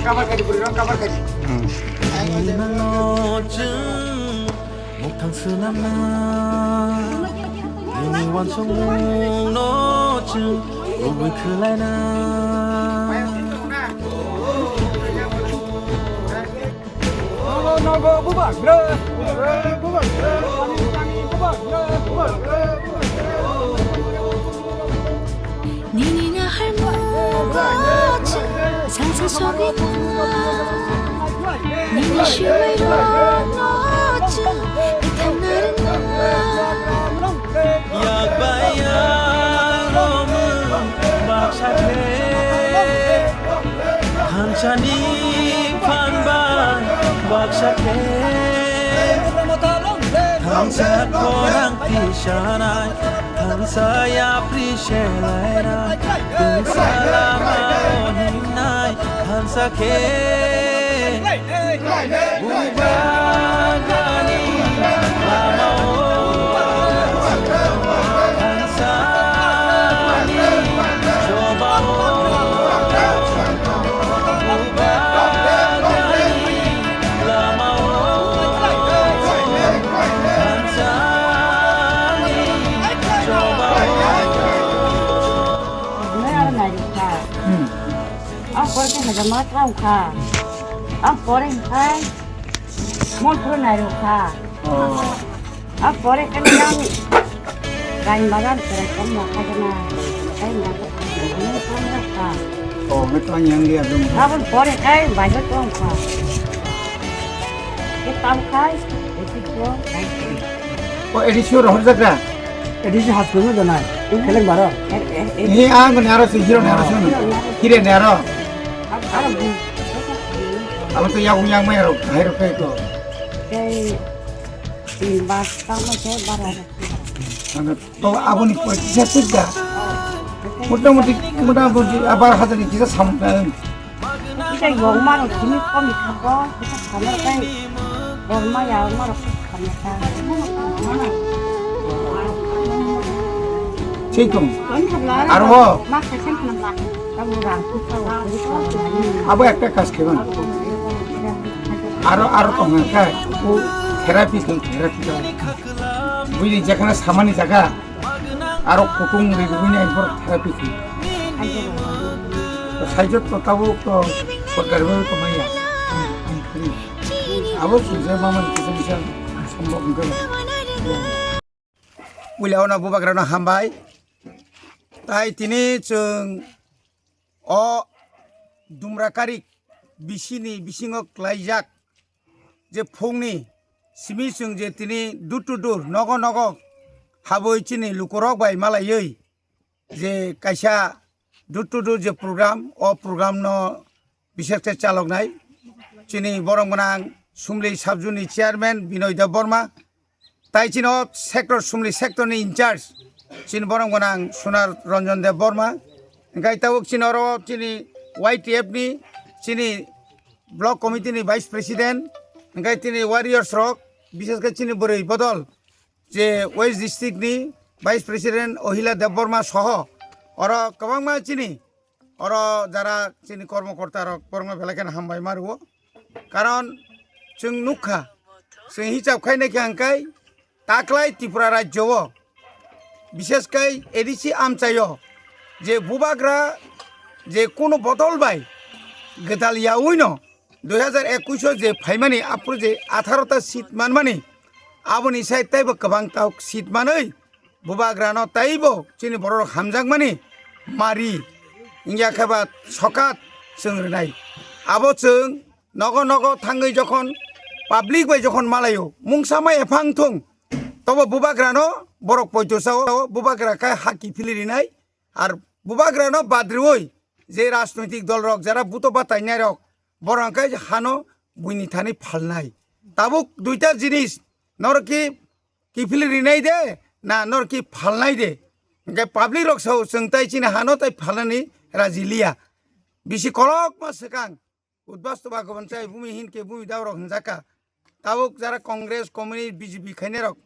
kabar kaji beri orang kabar kaji. Mukang senamna Ini wan songmung no chung Ubui kelaina Nogo bubak, bubak, bubak. 니니가 할머거지 상상 속이다 니네 시외로 넣었지 이탄 날은 나 Yak bayang romung Bakshake Hanchani panban Bakshake Tangsa korang pishanay Tangsa ya prishelay Kung salama ohinay Hansa ke Bubagani Lama Hansani Coba Bubagani Lama Hansani Coba Ang porke hajamat raw ka. Ang pore hai mon puro na raw ka. Ang pore kan yang kain bagan keren kan maka jana. Kain yang ini kan ka. Oh, betul yang dia tu. Abon pore kai bagat raw ka. Kita kai itu ko kai. Oh, edisi orang jaga. ADC হাসপাতাল জানা খেলেন বারো Ini aku naro si hero naro sini. Kira naro. Ara bu. Apa tu yang mai ro, hai ro kai ko. Kai bas tama saya barang. তো আপনি পয়সা ঠিক মোটামুটি আবার হাতে কিছু সামনে Kita yormaro kimi komi kako kita kamar kai yorma ya yormaro kamata ঠিক তো আর আর ও মাকে সেন্ট না কাবু রাং কুছাও আবার একটা কাজ করবেন আরো তো হ্যাঁ ও থেরাপি বুঝলি যেখানে সামান্য জায়গা আরো কুটুম বুঝলি একবার থেরাপি সাইজত তো তাবো তো সরকারিভাবে কমাইয়া আবার সুযোগ আমার কিছু বিষয় সম্ভব করে উলিয়াওনা বুবাগ্রানো হামবাই তাই তিনি जों अ दुमराकारि बिसिनि बिसिङक लाइजाक जे फुंनि सिमि जों जे तिनि दुर नग नग हाबै चिनि लुकरक बाय मालायै जे कायसा दुर जे प्रग्राम अ प्रग्राम न बिसेसके चालकनाय चिनि बरंगनां सुमलि साबजुनि चेयारमैन बिनय देव बर्मा তাই চিন সেক্টর সুমলি সেক্টরনি ইনচার্জ চিন বরংগনাং সোনার রঞ্জন দেব বর্মা গাই তাবুক চিন আরো চিনি ওয়াইটিএফনি চিনি ব্লক কমিটিনি ভাইস প্রেসিডেন্ট গাই তিনি ওয়ারিয়র্স রক বিশেষ করে চিনি বরৈ বদল যে ওয়েস্ট ডিস্ট্রিক্টনি ভাইস প্রেসিডেন্ট অহিলা দেব বর্মা সহ অর কবাংমা চিনি অর যারা চিনি কর্মকর্তা রক বরংমা বেলাকেন হামবাই মারবো কারণ जों नुखा जों हिसाब खायनायखौ हांखाय ताकलाय त्रिपुरा राज्यआव बिसेसकै एडिसि आमचायो जे बुबाग्रा जे कोनो बदल बाय गदालिया उइनो 2021 जे फाइमानि आपुर जे 18टा सीट मानमानि आबनि साइड ताइबो गोबां ताव सीट मानै बुबाग्रानो ताइबो चिनि बर' हामजांमानि मारि इंगिया खाबा सकात जों रोनाय आबो जों नग नग थाङै जखन पाब्लिक बाय जखन मालायो मुंसामा एफां थं तब बुबाग्रानो बरक पयतसाव बुबाग्राखाय हाकी फिलिरिनाय আর বুবাগ্রানো বাদ্রিওই যে রাজনৈতিক দল রক যারা বুতো বাতাইনাই রক বরংকাই হানো বুইনি থানি ফালনাই তাবুক দুইটা জিনিস নরকি কি ফিলিরিনাই দে না নরকি ফালনাই দে গে পাবলিক রক সাও जोंताय চিনি হানো তাই ফালনানি রাজিলিয়া বিসি কলক মাসকাং উদ্বাস্তু ভাগবন চাই ভূমিহীনকে ভূমি দাওরক হনজাকা তাবুক যারা কংগ্রেস কমিউনিস্ট বিজেপি খাইনে রক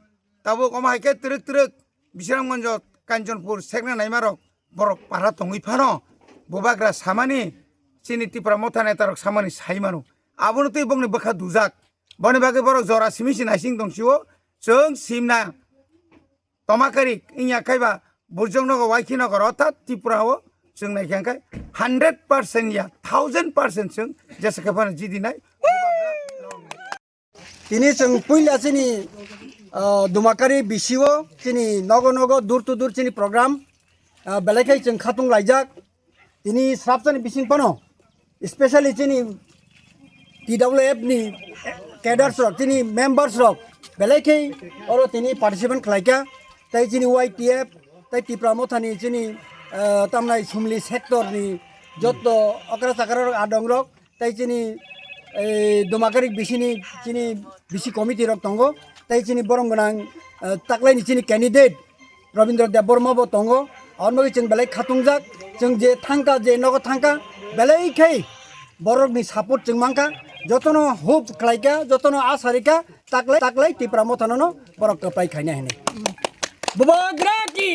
তাবুক অমাহাইকে তিরক তিরক বিশরামগঞ্জ কাঞ্চনপুর সেগনা নাইমারক বরক পারা তङै फानो बुबाग्रा सामानि sini tipra motane tarok samani saimanu abono tei bongni bakha dujak boni bage borok jora simisi naising dongsiwo jeng simna tomakari inya kaiba burjongnogo waikinogo orthat Tripurao जों नायखांखाय 100% या 1000% जों जेसेखाफान जिदिनाय তিনি जों पयला চিনি दुमाकारि बिसिओ চিনি नग नग दूर टू दूर চিনি प्रग्राम बेलायखाय जों खातुं लायजाक তিনি स्राबजानि बिसिं पानो स्पेशली চিনি TWF नि कैडार्स रक চিনি मेम्बार्स रक बेलायखाय अरो তিনি पार्टिसिपेट खालायका ताइ চিনি YTF ताइ टिप्रा मथानि চিনি तामनाय सुमलि सेक्टरनि जत अकरा साकरा आदं रक ताइ চিনি दुमाकारि बिसिनि চিনি बिसि कमिटि रक दंगो ताइ চিনি बरम गोनां ताक्लायनि চিনি कैंडिडेट रवीन्द्र देबबर्माबो दंगो अरमगि जों बेलाय खातुंजाक जों जे थांका जे नगद थांका बेलायखाय बरकनि सापर्ट जों मांका जतनो होप खालायका जतनो आसारिका ताक्लाय टिप्रा मथानो बरक पाइ खायना हेने बुबा ग्राकी